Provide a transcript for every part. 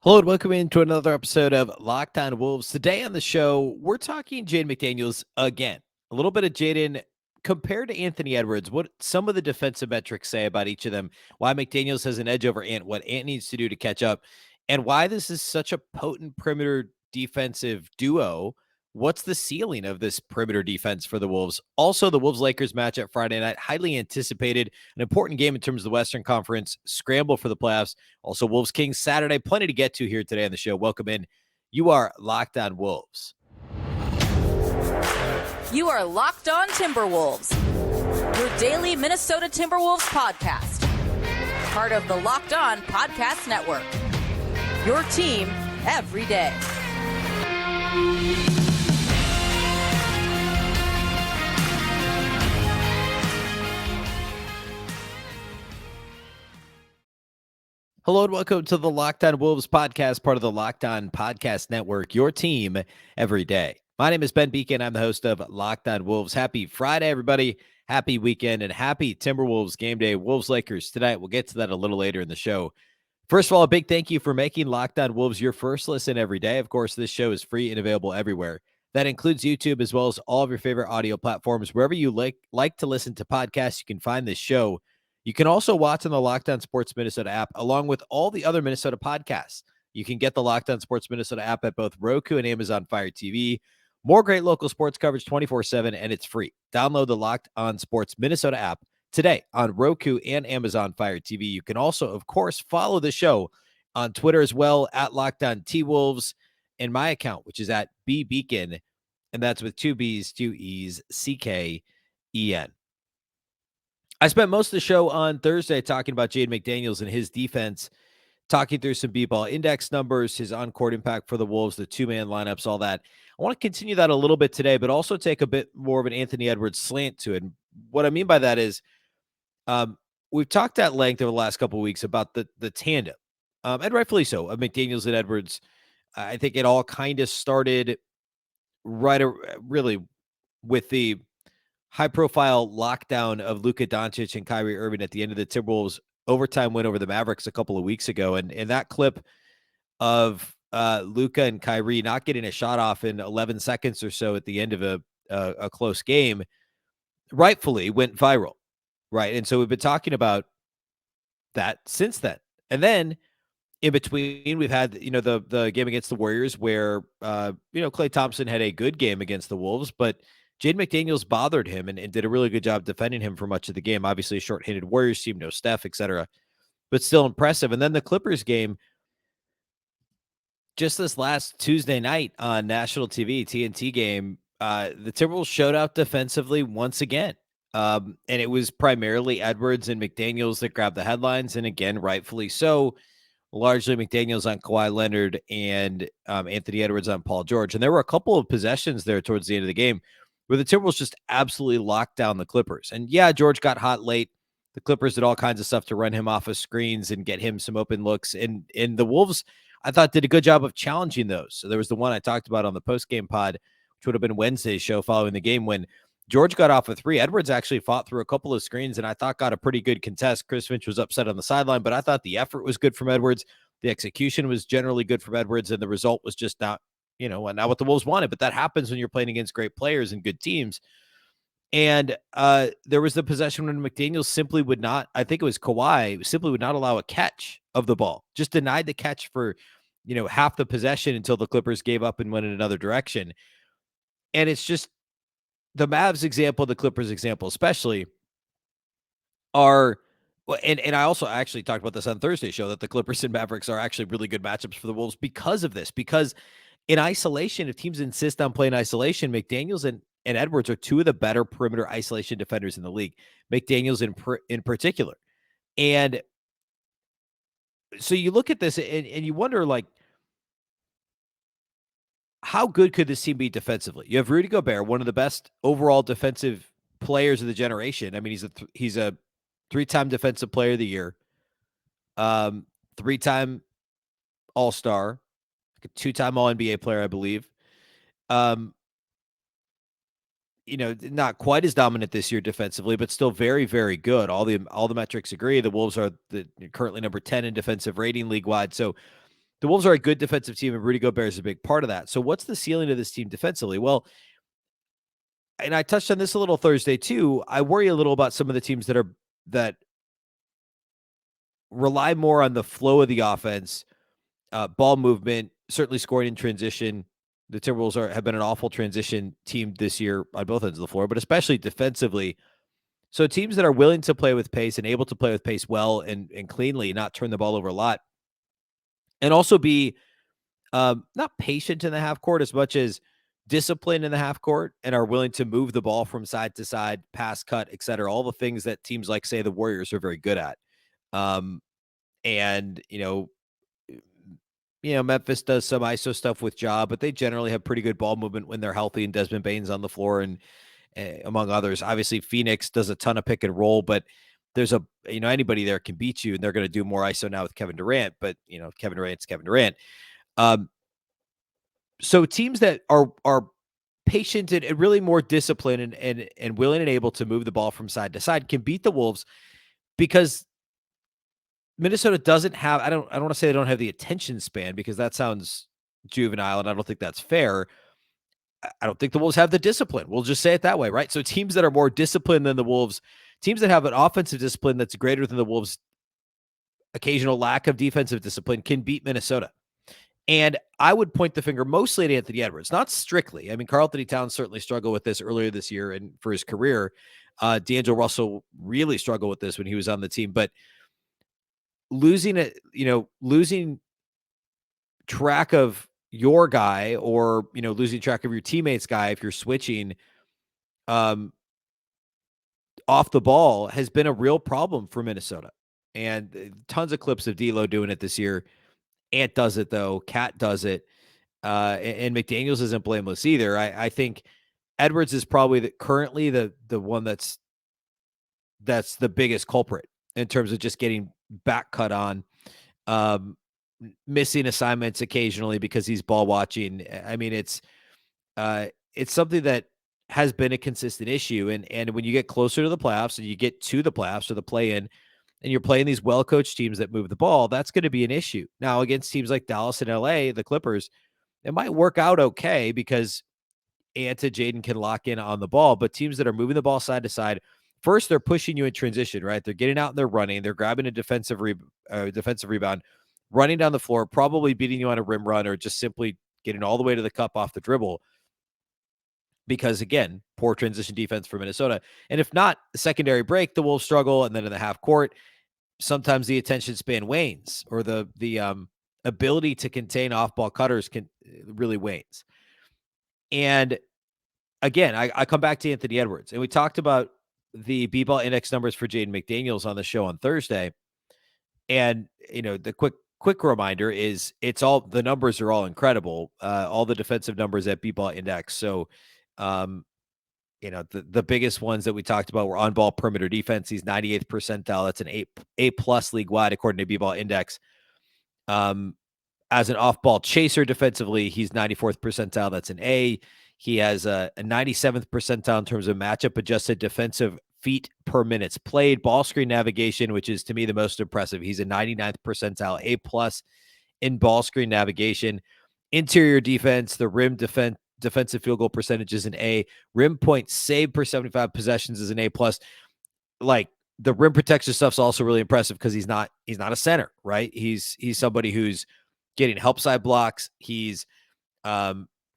Hello and welcome into another episode of Locked On Wolves. Today on the show, we're talking Jaden McDaniels again. A little bit of Jaden compared to Anthony Edwards, what some of the defensive metrics say about each of them, why McDaniels has an edge over Ant, what Ant needs to do to catch up, and why this is such a potent perimeter defensive duo. What's the ceiling of this perimeter defense for the Wolves? Also, the Wolves-Lakers matchup Friday night, highly anticipated, an important game in terms of the Western Conference scramble for the playoffs. Also, Wolves Kings Saturday. Plenty to get to here today on the show. Welcome in. You are Locked On Wolves. You are Locked On Timberwolves, your daily Minnesota Timberwolves podcast. Part of the Locked On Podcast Network. Your team every day. Hello and welcome to the Locked On Wolves podcast, part of the Locked On Podcast Network, your team every day. My name is Ben Beecken. I'm the host of Locked On Wolves. Happy Friday, everybody. Happy weekend and happy Timberwolves game day. Wolves Lakers tonight. We'll get to that a little later in the show. First of all, a big thank you for making Locked On Wolves your first listen every day. Of course, this show is free and available everywhere. That includes YouTube as well as all of your favorite audio platforms. Wherever you like to listen to podcasts, you can find this show. You can also watch on the Locked On Sports Minnesota app, along with all the other Minnesota podcasts. You can get the Locked On Sports Minnesota app at both Roku and Amazon Fire TV. More great local sports coverage 24/7, and it's free. Download the Locked On Sports Minnesota app today on Roku and Amazon Fire TV. You can also, of course, follow the show on Twitter as well, at Locked On T-Wolves, and my account, which is at Beecken, and that's with two B's, two E's, CKEN. I spent most of the show on Thursday talking about Jaden McDaniels and his defense, talking through some B-ball index numbers, his on-court impact for the Wolves, the two-man lineups, all that. I want to continue that a little bit today, but also take a bit more of an Anthony Edwards slant to it. And what I mean by that is we've talked at length over the last couple of weeks about the tandem, and rightfully so, of McDaniels and Edwards. I think it all kind of started really with the high-profile lockdown of Luka Doncic and Kyrie Irving at the end of the Timberwolves overtime win over the Mavericks a couple of weeks ago. And that clip of Luka and Kyrie not getting a shot off in 11 seconds or so at the end of a close game rightfully went viral, right? And so we've been talking about that since then. And then in between, we've had, the game against the Warriors where, Klay Thompson had a good game against the Wolves, but Jaden McDaniels bothered him and did a really good job defending him for much of the game. Obviously, a short-handed Warriors team, no Steph, etc., but still impressive. And then the Clippers game, just this last Tuesday night on national TV, TNT game, the Timberwolves showed out defensively once again. And it was primarily Edwards and McDaniels that grabbed the headlines, and again, rightfully so. Largely McDaniels on Kawhi Leonard and Anthony Edwards on Paul George. And there were a couple of possessions there towards the end of the game where the Timberwolves just absolutely locked down the Clippers. And yeah, George got hot late. The Clippers did all kinds of stuff to run him off of screens and get him some open looks. And the Wolves, I thought, did a good job of challenging those. So there was the one I talked about on the post-game pod, which would have been Wednesday's show following the game, when George got off a three. Edwards actually fought through a couple of screens and I thought got a pretty good contest. Chris Finch was upset on the sideline, but I thought the effort was good from Edwards. The execution was generally good from Edwards, and the result was just not what the Wolves wanted. But that happens when you're playing against great players and good teams. And there was the possession when McDaniels simply would not, I think it was Kawhi, simply would not allow a catch of the ball. Just denied the catch for, half the possession until the Clippers gave up and went in another direction. And it's just the Mavs example, the Clippers example especially, are – and I also actually talked about this on Thursday's show, that the Clippers and Mavericks are actually really good matchups for the Wolves because of this. Because in isolation, if teams insist on playing isolation, McDaniels and Edwards are two of the better perimeter isolation defenders in the league. McDaniels in particular. And so you look at this and you wonder, like, how good could this team be defensively? You have Rudy Gobert, one of the best overall defensive players of the generation. I mean, he's a three-time defensive player of the year, three-time All-Star, a two-time All-NBA player, I believe. Not quite as dominant this year defensively, but still very, very good. All the metrics agree. The Wolves are currently number 10 in defensive rating league-wide. So The Wolves are a good defensive team, and Rudy Gobert is a big part of that. So what's the ceiling of this team defensively? Well, and I touched on this a little Thursday too. I worry a little about some of the teams that rely more on the flow of the offense, ball movement, certainly scoring in transition. The Timberwolves have been an awful transition team this year on both ends of the floor, but especially defensively. So teams that are willing to play with pace and able to play with pace well and cleanly, not turn the ball over a lot, and also be not patient in the half court as much as disciplined in the half court, and are willing to move the ball from side to side, pass, cut, et cetera. All the things that teams like, say, the Warriors are very good at. And Memphis does some ISO stuff with Ja, but they generally have pretty good ball movement when they're healthy and Desmond Bane's on the floor, and among others. Obviously, Phoenix does a ton of pick and roll, but there's anybody there can beat you, and they're going to do more ISO now with Kevin Durant. But Kevin Durant's Kevin Durant. So teams that are patient and really more disciplined and willing and able to move the ball from side to side can beat the Wolves, because Minnesota doesn't have, I don't want to say they don't have the attention span, because that sounds juvenile and I don't think that's fair. I don't think the Wolves have the discipline. We'll just say it that way, right? So teams that are more disciplined than the Wolves, teams that have an offensive discipline that's greater than the Wolves' occasional lack of defensive discipline, can beat Minnesota. And I would point the finger mostly at Anthony Edwards, not strictly. I mean, Karl-Anthony Towns certainly struggled with this earlier this year and for his career. D'Angelo Russell really struggled with this when he was on the team, but losing track of your guy, or losing track of your teammates' guy if you're switching off the ball, has been a real problem for Minnesota. And tons of clips of D'Lo doing it this year. Ant does it though. Cat does it. And McDaniels isn't blameless either. I think Edwards is probably currently the one that's the biggest culprit in terms of just getting back cut on, missing assignments occasionally because he's ball watching. I mean, it's something that has been a consistent issue. And when you get closer to the playoffs, and you get to the playoffs or the play-in, and you're playing these well-coached teams that move the ball, that's going to be an issue. Now, against teams like Dallas and LA, the Clippers, it might work out okay because Ant and Jaden can lock in on the ball. But teams that are moving the ball side to side, first, they're pushing you in transition, right? They're getting out and they're running. They're grabbing a defensive rebound, running down the floor, probably beating you on a rim run, or just simply getting all the way to the cup off the dribble. Because, again, poor transition defense for Minnesota. And if not, the secondary break, the Wolves struggle. And then in the half court, sometimes the attention span wanes, or the ability to contain off-ball cutters really wanes. And again, I come back to Anthony Edwards, and we talked about the B-ball index numbers for Jaden McDaniels on the show on Thursday. And, the quick reminder is the numbers are all incredible. All the defensive numbers at B-ball index. So, the biggest ones that we talked about were on-ball perimeter defense. He's 98th percentile. That's an A+ league-wide according to B-ball index. As an off-ball chaser defensively, he's 94th percentile. That's an A. He has a 97th percentile in terms of matchup-adjusted defensive feet per minutes played. Ball screen navigation, which is to me the most impressive. He's a 99th percentile, A+ in ball screen navigation. Interior defense, the rim defensive field goal percentage is an A. Rim point save per 75 possessions is an A+. Like, the rim protection stuff's also really impressive because he's not a center, right? He's somebody who's getting help side blocks. He's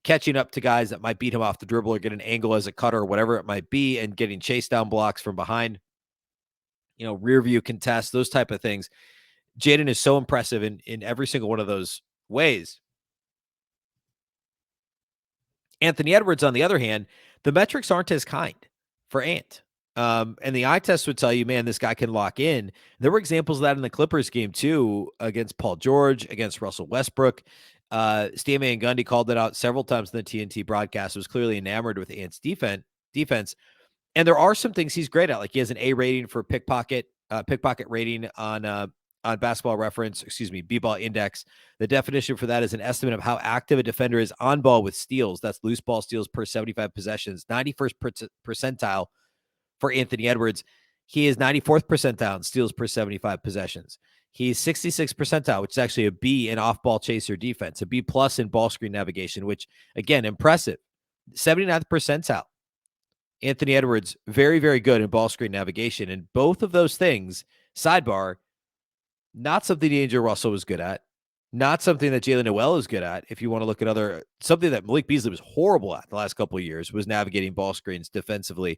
catching up to guys that might beat him off the dribble or get an angle as a cutter or whatever it might be, and getting chase down blocks from behind, rear view contests, those type of things. Jaden is so impressive in every single one of those ways. Anthony Edwards, on the other hand, the metrics aren't as kind for Ant. And the eye test would tell you, man, this guy can lock in. There were examples of that in the Clippers game too, against Paul George, against Russell Westbrook. Stan Van Gundy called it out several times in the TNT broadcast, was clearly enamored with Ant's defense. And there are some things he's great at. Like, he has an A rating for pickpocket rating on Basketball Reference, B-ball index. The definition for that is an estimate of how active a defender is on ball with steals. That's loose ball steals per 75 possessions. 91st percentile for Anthony Edwards. He is 94th percentile in steals per 75 possessions. He's 66th percentile, which is actually a B in off-ball chaser defense, a B plus in ball screen navigation, which, again, impressive. 79th percentile. Anthony Edwards, very, very good in ball screen navigation. And both of those things, sidebar, not something D'Angelo Russell was good at, not something that Jalen Noel is good at. If you want to look at something that Malik Beasley was horrible at the last couple of years, was navigating ball screens defensively.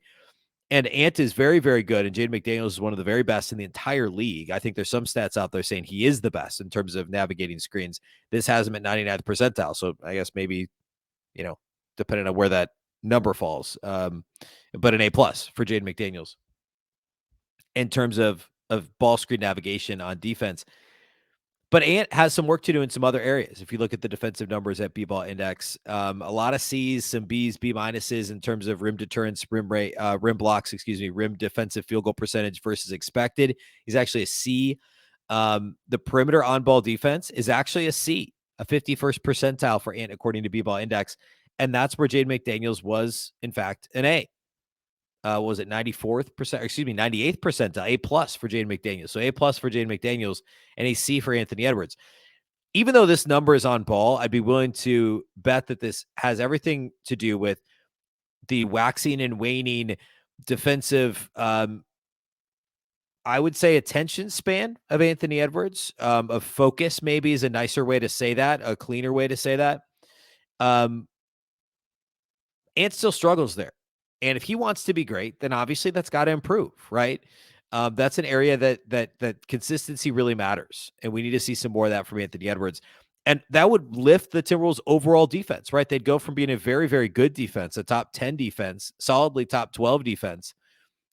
And Ant is very, very good, and Jaden McDaniels is one of the very best in the entire league. I think there's some stats out there saying he is the best in terms of navigating screens. This has him at 99th percentile, so I guess maybe, depending on where that number falls, but an A+ for Jaden McDaniels in terms of ball screen navigation on defense. But Ant has some work to do in some other areas. If you look at the defensive numbers at B-Ball Index, a lot of C's, some B's, B minuses in terms of rim deterrence, rim blocks, rim defensive field goal percentage versus expected. He's actually a C. The perimeter on-ball defense is actually a C, a 51st percentile for Ant according to B-Ball Index. And that's where Jaden McDaniels was, in fact, an A. Was it 94th percent? 98th percentile, A+ for Jaden McDaniels. So A+ for Jaden McDaniels and a C for Anthony Edwards. Even though this number is on ball, I'd be willing to bet that this has everything to do with the waxing and waning defensive, I would say, attention span of Anthony Edwards. Of focus maybe is a nicer way to say that, a cleaner way to say that. Ant still struggles there. And if he wants to be great, then obviously that's got to improve, right? That's an area that consistency really matters, and we need to see some more of that from Anthony Edwards. And that would lift the Timberwolves' overall defense, right? They'd go from being a very, very good defense, a top 10 defense, solidly top 12 defense.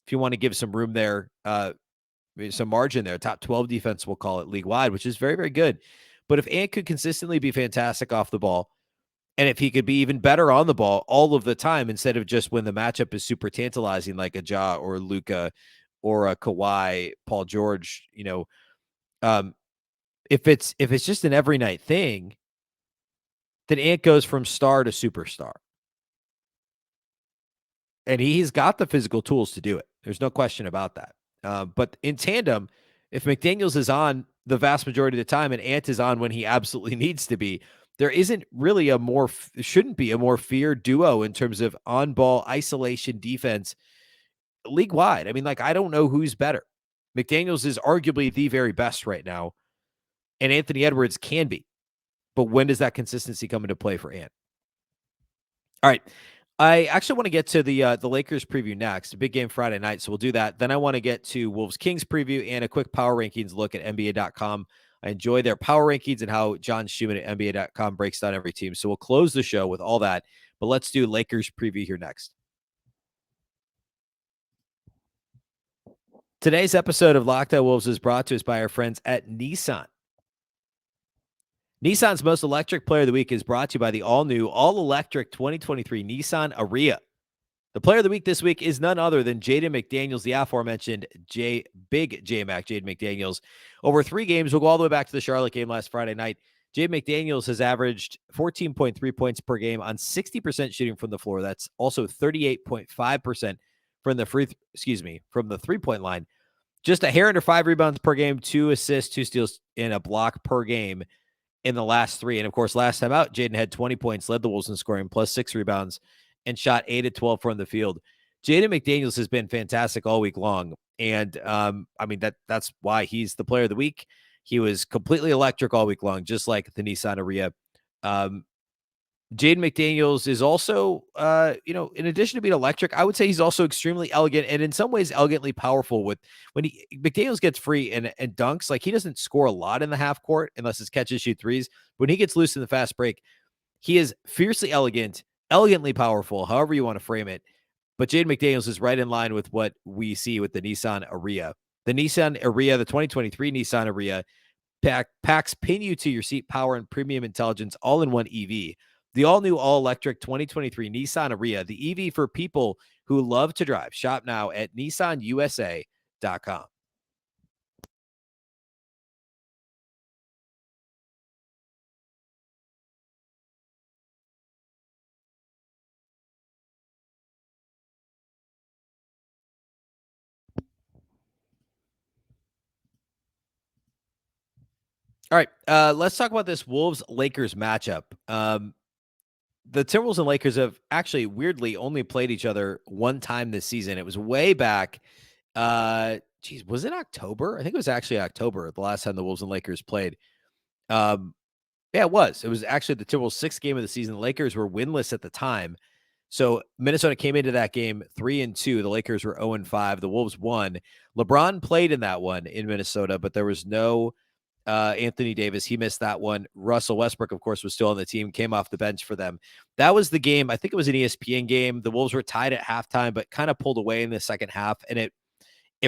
If you want to give some room there, some margin there, top 12 defense, we'll call it league-wide, which is very, very good. But if Ant could consistently be fantastic off the ball, and if he could be even better on the ball all of the time, instead of just when the matchup is super tantalizing, like a Ja or Luka or a Kawhi, Paul George, if it's just an every night thing, then Ant goes from star to superstar. And he's got the physical tools to do it. There's no question about that. But in tandem, if McDaniels is on the vast majority of the time and Ant is on when he absolutely needs to be, there isn't really shouldn't be a more feared duo in terms of on-ball isolation defense league-wide. I mean, I don't know who's better. McDaniels is arguably the very best right now, and Anthony Edwards can be. But when does that consistency come into play for Ant? All right. I actually want to get to the Lakers preview next, a big game Friday night, so we'll do that. Then I want to get to Wolves-Kings preview and a quick power rankings look at NBA.com. I enjoy their power rankings and how John Schumann at NBA.com breaks down every team. So we'll close the show with all that, but let's do Lakers preview here next. Today's episode of Locked On Wolves is brought to us by our friends at Nissan. Nissan's Most Electric Player of the Week is brought to you by the all-new, all-electric 2023 Nissan Ariya. The Player of the Week this week is none other than Jaden McDaniels, the aforementioned Big J-Mac, Jaden McDaniels. Over 3 games, we'll go all the way back to the Charlotte game last Friday night. Jaden McDaniels has averaged 14.3 points per game on 60% shooting from the floor. That's also 38.5% from the three-point line. Just a hair under 5 rebounds per game, 2 assists, 2 steals, and a block per game in the last 3. And of course, last time out, Jaden had 20 points, led the Wolves in scoring, plus 6 rebounds, and shot 8 of 12 from the field. Jaden McDaniels has been fantastic all week long. And that's why he's the Player of the Week. He was completely electric all week long, just like the Nissan Ariya. Jaden McDaniels is also, in addition to being electric, I would say he's also extremely elegant and in some ways elegantly powerful. McDaniels gets free and dunks, he doesn't score a lot in the half court unless it's catches, shoot threes. When he gets loose in the fast break, he is fiercely elegant, elegantly powerful, however you want to frame it. But Jaden McDaniels is right in line with what we see with the Nissan Ariya. The Nissan Ariya, the 2023 Nissan Ariya, packs pin you to your seat power and premium intelligence all in one EV. The all-new, all-electric 2023 Nissan Ariya, the EV for people who love to drive. Shop now at nissanusa.com. All right, let's talk about this Wolves-Lakers matchup. The Timberwolves and Lakers have actually weirdly only played each other one time this season. It was way back. Was it October? I think it was actually October, the last time the Wolves and Lakers played. Um, yeah, it was. It was actually the Timberwolves' sixth game of the season. The Lakers were winless at the time. So Minnesota came into that game 3-2. The Lakers were 0-5. The Wolves won. LeBron played in that one in Minnesota, but there was no Anthony Davis. He missed that one. Russell Westbrook, of course, was still on the team, came off the bench for them. That was the game. I think it was an ESPN game. The Wolves were tied at halftime, but kind of pulled away in the second half. And it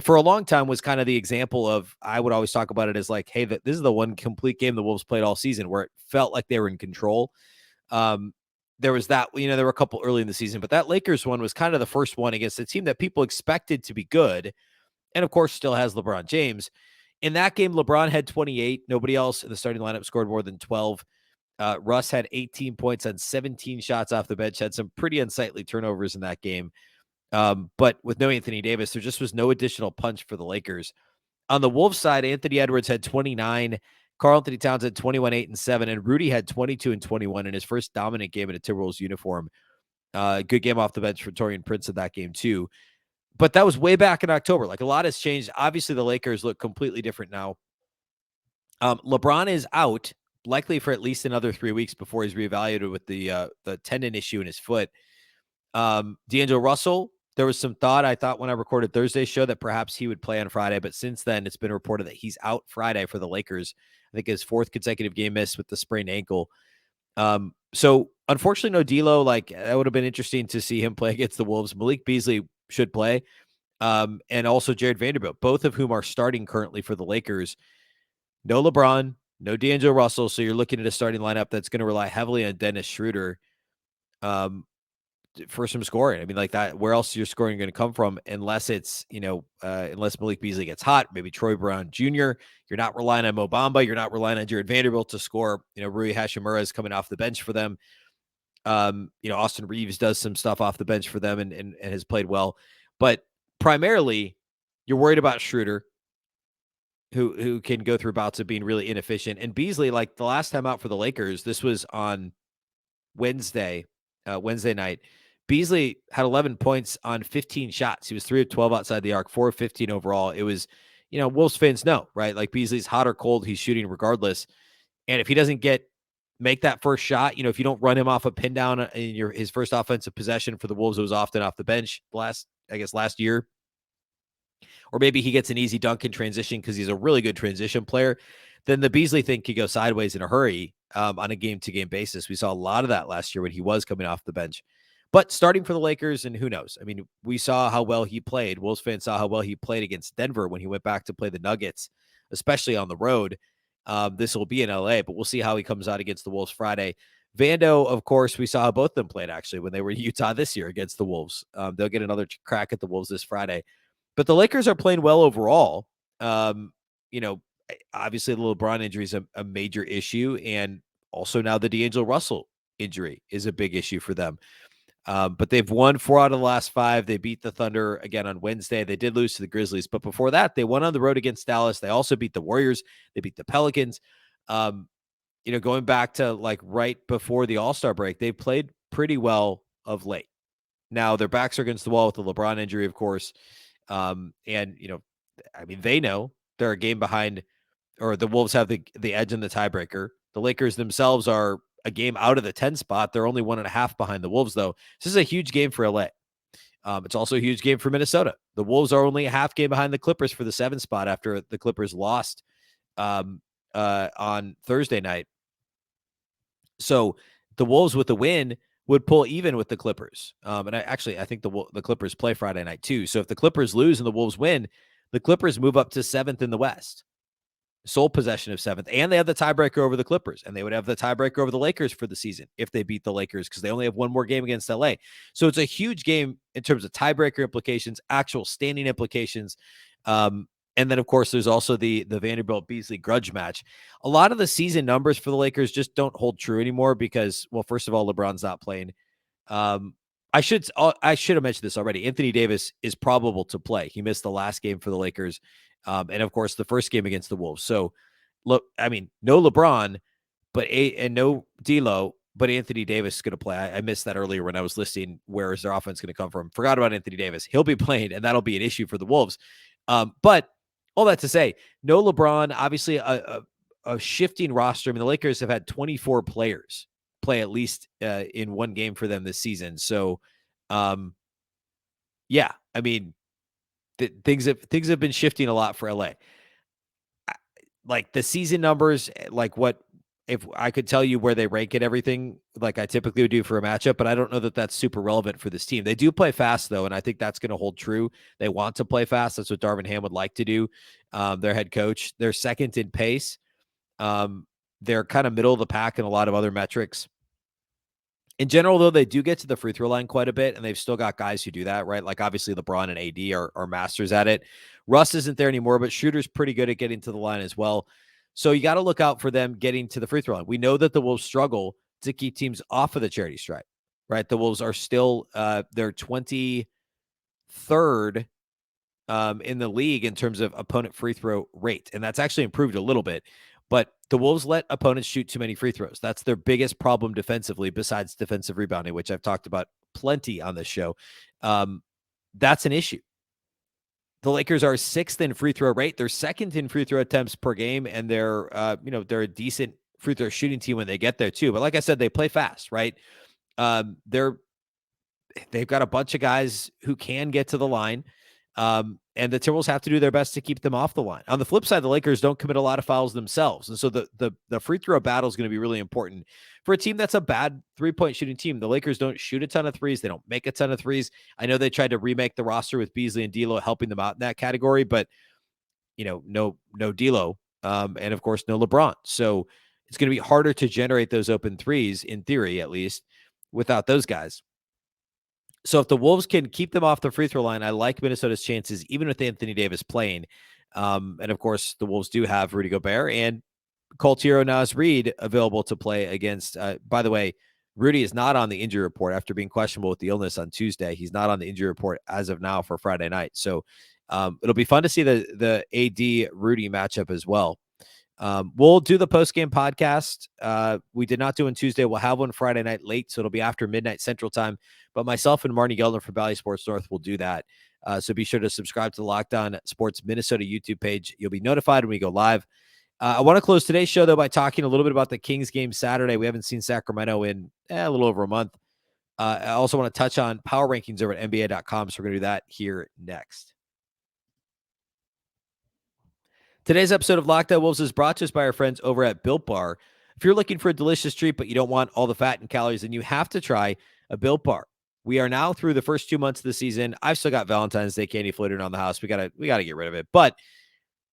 for a long time was kind of the example of, I would always talk about it as like, hey, this is the one complete game the Wolves played all season where it felt like they were in control. There was that, there were a couple early in the season, but that Lakers one was kind of the first one against a team that people expected to be good. And of course, still has LeBron James. In that game, LeBron had 28. Nobody else in the starting lineup scored more than 12. Russ had 18 points on 17 shots off the bench, had some pretty unsightly turnovers in that game. But with no Anthony Davis, there just was no additional punch for the Lakers. On the Wolves side, Anthony Edwards had 29. Karl-Anthony Towns had 21, 8, and 7. And Rudy had 22 and 21 in his first dominant game in a Timberwolves uniform. Good game off the bench for Taurean Prince in that game, too. But that was way back in October. Like, a lot has changed. Obviously, the Lakers look completely different now. LeBron is out, likely for at least another 3 weeks before he's reevaluated with the tendon issue in his foot. D'Angelo Russell, there was some thought, I thought when I recorded Thursday's show, that perhaps he would play on Friday. But since then, it's been reported that he's out Friday for the Lakers. I think his fourth consecutive game missed with the sprained ankle. So unfortunately, no D'Lo. Like, that would have been interesting to see him play against the Wolves. Malik Beasley should play. And also Jared Vanderbilt, both of whom are starting currently for the Lakers. No LeBron, no D'Angelo Russell. So you're looking at a starting lineup that's going to rely heavily on Dennis Schroeder for some scoring. I mean, like that, where else is your scoring going to come from unless it's, unless Malik Beasley gets hot, maybe Troy Brown Jr. You're not relying on Mo Bamba. You're not relying on Jared Vanderbilt to score. Rui Hashimura is coming off the bench for them. Austin Reeves does some stuff off the bench for them and has played well. But primarily, you're worried about Schroeder, who can go through bouts of being really inefficient. And Beasley, like the last time out for the Lakers, this was on Wednesday night. Beasley had 11 points on 15 shots. He was 3 of 12 outside the arc, 4 of 15 overall. It was, Wolves fans know, right? Like, Beasley's hot or cold, he's shooting regardless. And if he doesn't make that first shot, if you don't run him off a pin down in his first offensive possession for the Wolves, it was often off the bench last year. Or maybe he gets an easy dunk in transition because he's a really good transition player. Then the Beasley thing could go sideways in a hurry on a game-to-game basis. We saw a lot of that last year when he was coming off the bench. But starting for the Lakers, and who knows? I mean, we saw how well he played. Wolves fans saw how well he played against Denver when he went back to play the Nuggets, especially on the road. This will be in LA, but we'll see how he comes out against the Wolves Friday. Vando, of course, we saw how both of them played actually when they were in Utah this year against the Wolves. They'll get another crack at the Wolves this Friday. But the Lakers are playing well overall. Obviously the LeBron injury is a major issue. And also now the D'Angelo Russell injury is a big issue for them. But they've won 4 out of the last 5. They beat the Thunder again on Wednesday. They did lose to the Grizzlies. But before that, they won on the road against Dallas. They also beat the Warriors. They beat the Pelicans. Going back to like right before the All-Star break, they played pretty well of late. Now their backs are against the wall with the LeBron injury, of course. They know they're a game behind, or the Wolves have the edge in the tiebreaker. The Lakers themselves are a game out of the 10 spot. They're only 1.5 behind the Wolves, though. This is a huge game for LA. It's also a huge game for Minnesota. The Wolves are only a half game behind the Clippers for the 7 spot after the Clippers lost on Thursday night. So the Wolves with the win would pull even with the Clippers. And I think the Clippers play Friday night too. So if the Clippers lose and the Wolves win, the Clippers move up to 7th in the West. Sole possession of 7th. And they have the tiebreaker over the Clippers. And they would have the tiebreaker over the Lakers for the season if they beat the Lakers, because they only have one more game against LA. So it's a huge game in terms of tiebreaker implications, actual standing implications. And then, of course, there's also the Vanderbilt-Beasley grudge match. A lot of the season numbers for the Lakers just don't hold true anymore because, well, first of all, LeBron's not playing. I should have mentioned this already. Anthony Davis is probable to play. He missed the last game for the Lakers. And, of course, the first game against the Wolves. So look, I mean, no LeBron, and no D'Lo, but Anthony Davis is going to play. I missed that earlier when I was listing where is their offense going to come from. Forgot about Anthony Davis. He'll be playing, and that'll be an issue for the Wolves. But all that to say, no LeBron, obviously a shifting roster. I mean, the Lakers have had 24 players play at least in one game for them this season. So, yeah, I mean, things have been shifting a lot for LA. Like the season numbers, like what if I could tell you where they rank it, everything like I typically would do for a matchup, but I don't know that that's super relevant for this team. They do play fast though, and I think that's going to hold true. They want to play fast. That's what Darvin Ham would like to do. Their head coach, they're second in pace. They're kind of middle of the pack in a lot of other metrics. In general, though, they do get to the free throw line quite a bit, and they've still got guys who do that, right? Like, obviously, LeBron and AD are masters at it. Russ isn't there anymore, but Shooter's pretty good at getting to the line as well. So you got to look out for them getting to the free throw line. We know that the Wolves struggle to keep teams off of the charity stripe, right? The Wolves are still they're 23rd in the league in terms of opponent free throw rate, and that's actually improved a little bit. But the Wolves let opponents shoot too many free throws. That's their biggest problem defensively, besides defensive rebounding, which I've talked about plenty on this show. That's an issue. The Lakers are 6th in free throw rate. They're 2nd in free throw attempts per game, and they're they're a decent free throw shooting team when they get there too. But like I said, they play fast, right? They've got a bunch of guys who can get to the line. And the Timberwolves have to do their best to keep them off the line. On the flip side, the Lakers don't commit a lot of fouls themselves. And so the free throw battle is going to be really important for a team that's a bad three-point shooting team. The Lakers don't shoot a ton of threes. They don't make a ton of threes. I know they tried to remake the roster with Beasley and D'Lo helping them out in that category, but no D'Lo, and of course, no LeBron. So it's going to be harder to generate those open threes, in theory, at least, without those guys. So if the Wolves can keep them off the free throw line, I like Minnesota's chances, even with Anthony Davis playing. And of course, the Wolves do have Rudy Gobert and Coltiro Naz Reid available to play against. By the way, Rudy is not on the injury report after being questionable with the illness on Tuesday. He's not on the injury report as of now for Friday night. So it'll be fun to see the AD Rudy matchup as well. We'll do the post-game podcast. We did not do on Tuesday. We'll have one Friday night late, so it'll be after midnight Central Time. But myself and Marnie Geldner from Valley Sports North will do that. So be sure to subscribe to the Locked On Sports Minnesota YouTube page. You'll be notified when we go live. I want to close today's show, though, by talking a little bit about the Kings game Saturday. We haven't seen Sacramento in a little over a month. I also want to touch on power rankings over at NBA.com, so we're going to do that here next. Today's episode of Locked On Wolves is brought to us by our friends over at Built Bar. If you're looking for a delicious treat, but you don't want all the fat and calories, then you have to try a Built Bar. We are now through the first 2 months of the season. I've still got Valentine's Day candy floating around the house. We gotta get rid of it, but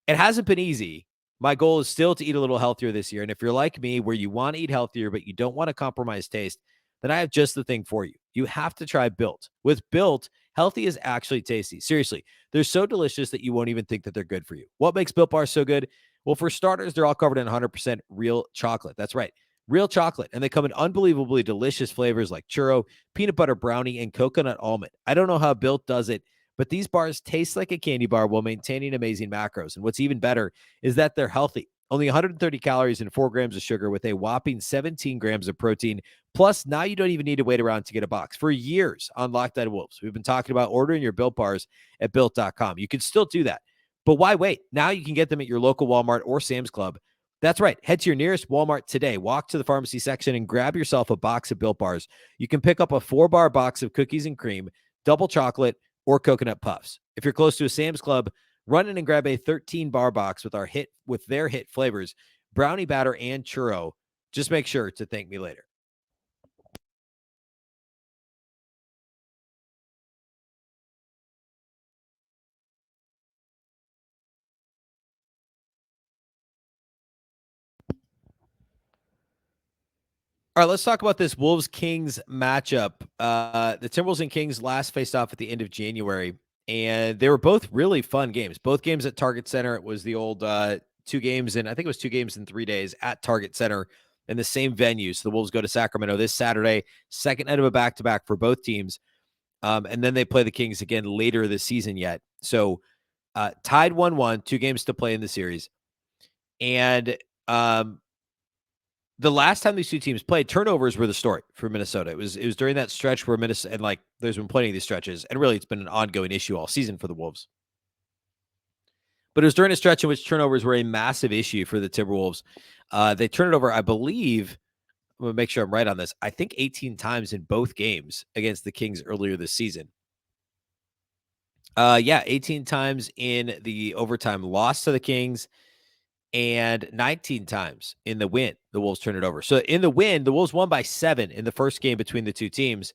it hasn't been easy. My goal is still to eat a little healthier this year. And if you're like me, where you want to eat healthier, but you don't want to compromise taste, then I have just the thing for you. You have to try Built. With Built, healthy is actually tasty. Seriously, they're so delicious that you won't even think that they're good for you. What makes Built Bar so good? Well, for starters, they're all covered in 100% real chocolate. That's right, real chocolate. And they come in unbelievably delicious flavors like churro, peanut butter brownie, and coconut almond. I don't know how Built does it, but these bars taste like a candy bar while maintaining amazing macros. And what's even better is that they're healthy. Only 130 calories and 4 grams of sugar with a whopping 17 grams of protein. Plus, now you don't even need to wait around to get a box. For years on Locked On Wolves, we've been talking about ordering your Built Bars at Built.com. You can still do that. But why wait? Now you can get them at your local Walmart or Sam's Club. That's right. Head to your nearest Walmart today. Walk to the pharmacy section and grab yourself a box of Built Bars. You can pick up a 4-bar box of cookies and cream, double chocolate, or coconut puffs. If you're close to a Sam's Club, run in and grab a 13-bar box with their hit flavors, brownie batter and churro. Just make sure to thank me later. All right, let's talk about this Wolves-Kings matchup. The Timberwolves and Kings last faced off at the end of January, and they were both really fun games. Both games at Target Center. It was the old 2 games, and I think it was 2 games in 3 days at Target Center in the same venue. So the Wolves go to Sacramento this Saturday, second night of a back-to-back for both teams, and then they play the Kings again later this season yet. So tied 1-1, 2 games to play in the series. And the last time these two teams played, turnovers were the story for Minnesota. It was during that stretch where Minnesota, and like there's been plenty of these stretches, and really it's been an ongoing issue all season for the Wolves. But it was during a stretch in which turnovers were a massive issue for the Timberwolves. They turned it over, I believe. I'm going to make sure I'm right on this. I think 18 times in both games against the Kings earlier this season. 18 times in the overtime loss to the Kings and 19 times in the win. The Wolves turned it over. So in the win, the Wolves won by 7 in the first game between the two teams.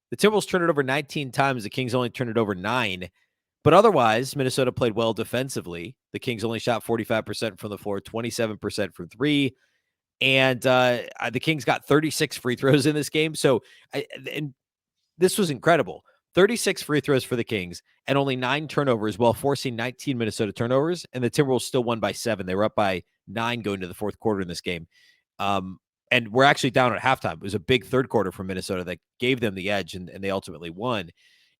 The Timberwolves turned it over 19 times. The Kings only turned it over 9. But otherwise, Minnesota played well defensively. The Kings only shot 45% from the floor, 27% from 3. And the Kings got 36 free throws in this game. So, and this was incredible. 36 free throws for the Kings and only 9 turnovers while forcing 19 Minnesota turnovers. And the Timberwolves still won by 7. They were up by 9 going to the fourth quarter in this game. And we're actually down at halftime. It was a big third quarter from Minnesota that gave them the edge, and they ultimately won.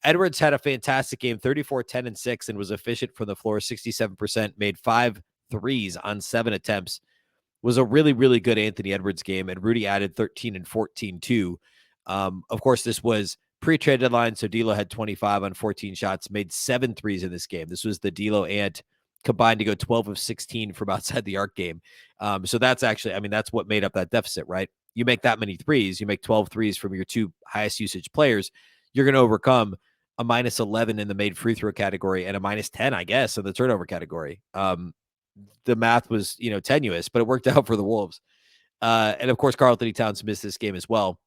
Edwards had a fantastic game, 34, 10, and 6, and was efficient from the floor, 67%, made 5 threes on 7 attempts. Was a really, really good Anthony Edwards game, and Rudy added 13 and 14 too. Of course, this was pre-trade deadline, so D'Lo had 25 on 14 shots, made 7 threes in this game. This was the D'Lo Ant combined to go 12 of 16 from outside the arc game. So that's actually, I mean, that's what made up that deficit, right? You make that many threes, you make 12 threes from your 2 highest usage players, you're going to overcome a minus 11 in the made free throw category and a minus 10, I guess, in the turnover category. The math was, tenuous, but it worked out for the Wolves. And of course, Karl-Anthony Towns missed this game as well.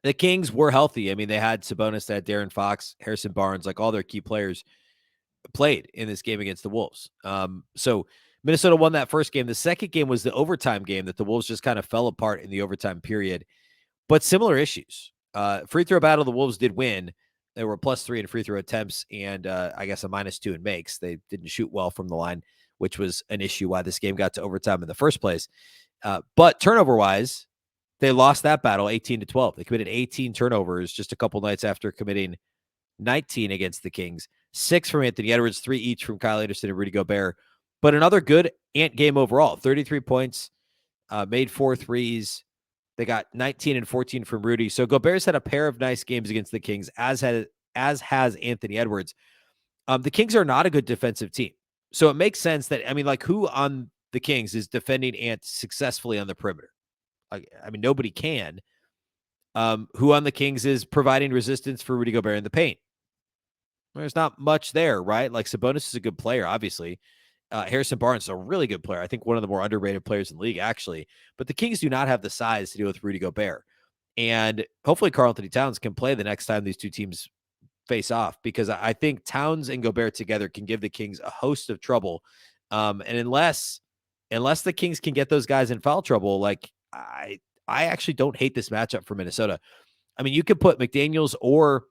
The Kings were healthy. I mean, they had Sabonis, they had De'Aaron Fox, Harrison Barnes, like all their key players played in this game against the Wolves. So Minnesota won that first game. The second game was the overtime game that the Wolves just kind of fell apart in the overtime period, but similar issues. Free throw battle, the Wolves did win. They were +3 in free throw attempts and I guess a -2 in makes. They didn't shoot well from the line, which was an issue why this game got to overtime in the first place. But turnover-wise, they lost that battle 18-12. They committed 18 turnovers just a couple nights after committing 19 against the Kings. 6 from Anthony Edwards, 3 each from Kyle Anderson and Rudy Gobert. But another good Ant game overall. 33 points, made 4 threes. They got 19 and 14 from Rudy. So Gobert's had a pair of nice games against the Kings, as has Anthony Edwards. The Kings are not a good defensive team. So it makes sense that, I mean, like, who on the Kings is defending Ant successfully on the perimeter? I mean, nobody can. Who on the Kings is providing resistance for Rudy Gobert in the paint? There's not much there, right? Like, Sabonis is a good player, obviously. Harrison Barnes is a really good player. I think one of the more underrated players in the league, actually. But the Kings do not have the size to deal with Rudy Gobert. And hopefully Karl-Anthony Towns can play the next time these two teams face off, because I think Towns and Gobert together can give the Kings a host of trouble. And unless the Kings can get those guys in foul trouble, like, I actually don't hate this matchup for Minnesota. I mean, you could put McDaniels or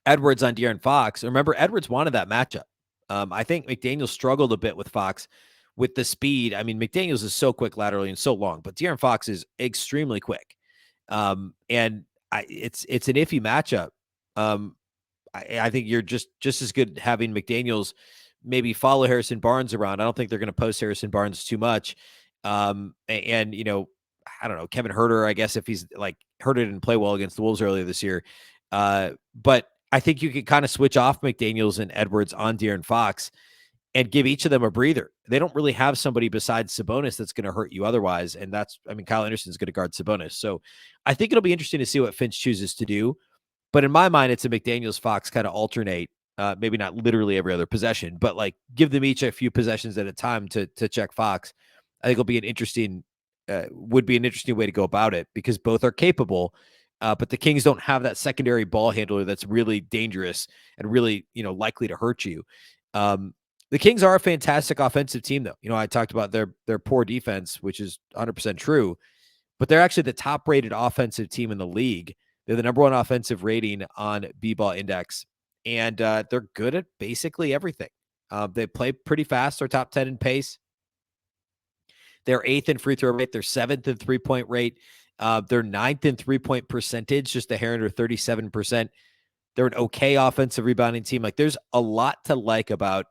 Edwards on De'Aaron Fox. Remember, Edwards wanted that matchup. I think McDaniels struggled a bit with Fox with the speed. I mean, McDaniels is so quick laterally and so long, but De'Aaron Fox is extremely quick. And it's an iffy matchup. I think you're just as good having McDaniels maybe follow Harrison Barnes around. I don't think they're going to post Harrison Barnes too much. And I don't know, Kevin Huerter, I guess, if he's like, Huerter didn't play well against the Wolves earlier this year. But I think you could kind of switch off McDaniels and Edwards on De'Aaron Fox and give each of them a breather. They don't really have somebody besides Sabonis that's going to hurt you otherwise. And Kyle Anderson's going to guard Sabonis. So I think it'll be interesting to see what Finch chooses to do. But in my mind, it's a McDaniels Fox kind of alternate, maybe not literally every other possession, but like give them each a few possessions at a time to check Fox. I think it'll be would be an interesting way to go about it, because both are capable. But the Kings don't have that secondary ball handler that's really dangerous and really, likely to hurt you. The Kings are a fantastic offensive team, though. I talked about their poor defense, which is 100% true, but they're actually the top-rated offensive team in the league. They're the number 1 offensive rating on B-Ball Index, and they're good at basically everything. They play pretty fast. They're top 10 in pace. They're 8th in free throw rate. They're 7th in three-point rate. They're 9th in three-point percentage, just a hair under 37%. They're an okay offensive rebounding team. Like, there's a lot to like about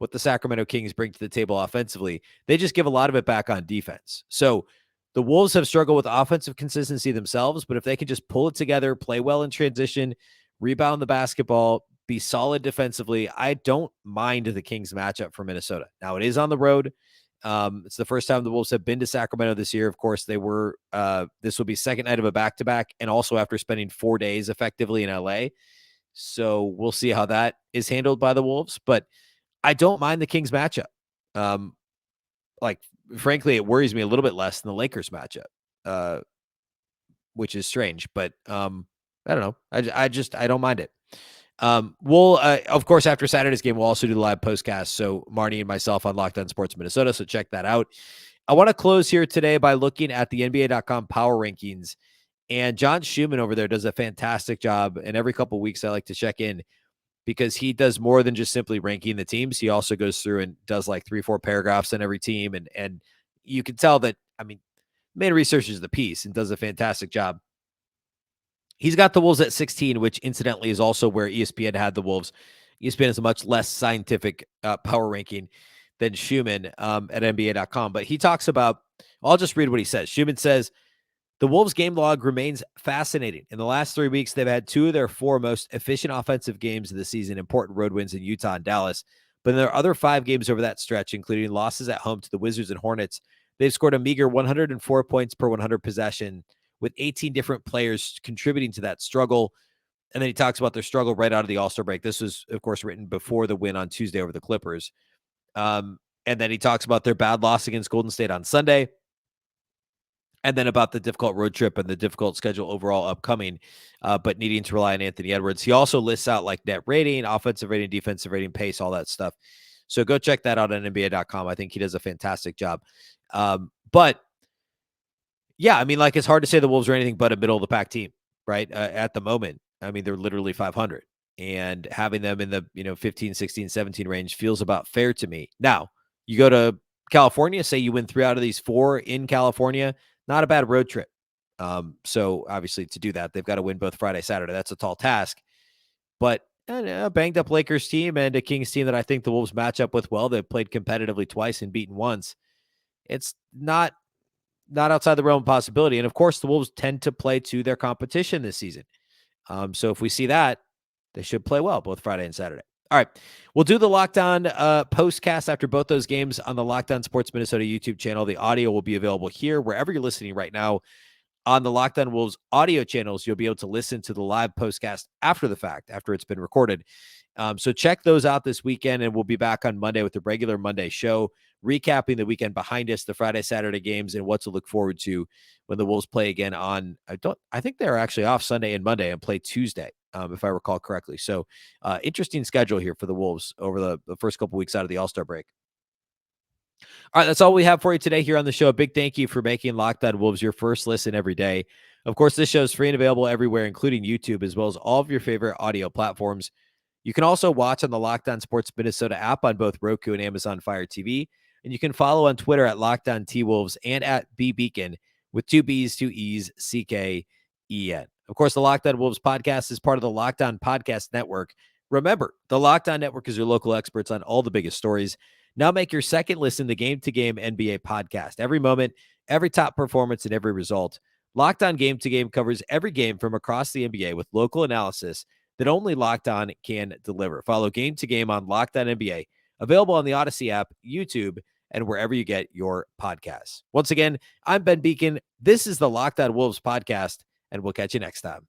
what the Sacramento Kings bring to the table offensively. They just give a lot of it back on defense. So the Wolves have struggled with offensive consistency themselves, but if they can just pull it together, play well in transition, rebound the basketball, be solid defensively, I don't mind the Kings matchup for Minnesota. Now, it is on the road. It's the first time the Wolves have been to Sacramento this year. Of course, they were. This will be second night of a back-to-back, and also after spending 4 days effectively in LA. So we'll see how that is handled by the Wolves. But I don't mind the Kings matchup. Like, frankly, it worries me a little bit less than the Lakers matchup, which is strange. But I don't know. I don't mind it. We'll, of course, after Saturday's game, we'll also do the live postcast. So Marnie and myself on Locked On Sports Minnesota. So check that out. I want to close here today by looking at the NBA.com power rankings. And John Schumann over there does a fantastic job. And every couple of weeks, I like to check in because he does more than just simply ranking the teams. He also goes through and does like 3-4 paragraphs on every team. And you can tell that, I mean, main researches the piece and does a fantastic job. He's got the Wolves at 16, which incidentally is also where ESPN had the Wolves. ESPN is a much less scientific power ranking than Schumann at NBA.com. But he talks about, I'll just read what he says. Schumann says, the Wolves game log remains fascinating. In the last 3 weeks, they've had 2 of their 4 most efficient offensive games of the season, important road wins in Utah and Dallas. But in their other 5 games over that stretch, including losses at home to the Wizards and Hornets, they've scored a meager 104 points per 100 possession, with 18 different players contributing to that struggle. And then he talks about their struggle right out of the All-Star break. This was, of course, written before the win on Tuesday over the Clippers. And then he talks about their bad loss against Golden State on Sunday. And then about the difficult road trip and the difficult schedule overall upcoming, but needing to rely on Anthony Edwards. He also lists out like net rating, offensive rating, defensive rating, pace, all that stuff. So go check that out on NBA.com. I think he does a fantastic job. But yeah, I mean, like, it's hard to say the Wolves are anything but a middle of the pack team, right? At the moment, I mean, they're literally 500, and having them in the 15, 16, 17 range feels about fair to me. Now, you go to California, say you win 3 out of these 4 in California, not a bad road trip. So obviously to do that, they've got to win both Friday, Saturday. That's a tall task, but a banged up Lakers team and a Kings team that I think the Wolves match up with well. They've played competitively twice and beaten once. It's not outside the realm of possibility. And of course, the Wolves tend to play to their competition this season. So if we see that, they should play well both Friday and Saturday. All right. We'll do the Locked On postcast after both those games on the Locked On Sports Minnesota YouTube channel. The audio will be available here wherever you're listening right now. On the Locked On Wolves audio channels, you'll be able to listen to the live postcast after the fact, after it's been recorded. So check those out this weekend, and we'll be back on Monday with the regular Monday show, recapping the weekend behind us, the Friday, Saturday games, and what to look forward to when the Wolves play again on, I think they're actually off Sunday and Monday and play Tuesday, if I recall correctly. So interesting schedule here for the Wolves over the first couple weeks out of the All-Star break. All right, that's all we have for you today here on the show. A big thank you for making Locked On Wolves your first listen every day. Of course, this show is free and available everywhere, including YouTube, as well as all of your favorite audio platforms. You can also watch on the Locked On Sports Minnesota app on both Roku and Amazon Fire TV. And you can follow on Twitter at Locked On T-Wolves and at Beecken with 2 B's, 2 E's, C-K-E-N. Of course, the Locked On Wolves podcast is part of the Locked On Podcast Network. Remember, the Locked On Network is your local experts on all the biggest stories. Now make your second listen the Game-to-Game NBA podcast. Every moment, every top performance, and every result. Locked On Game-to-Game covers every game from across the NBA with local analysis that only Locked On can deliver. Follow Game-to-Game on Locked On NBA, available on the Odyssey app, YouTube, and wherever you get your podcasts. Once again, I'm Ben Beecken. This is the Locked On Wolves podcast, and we'll catch you next time.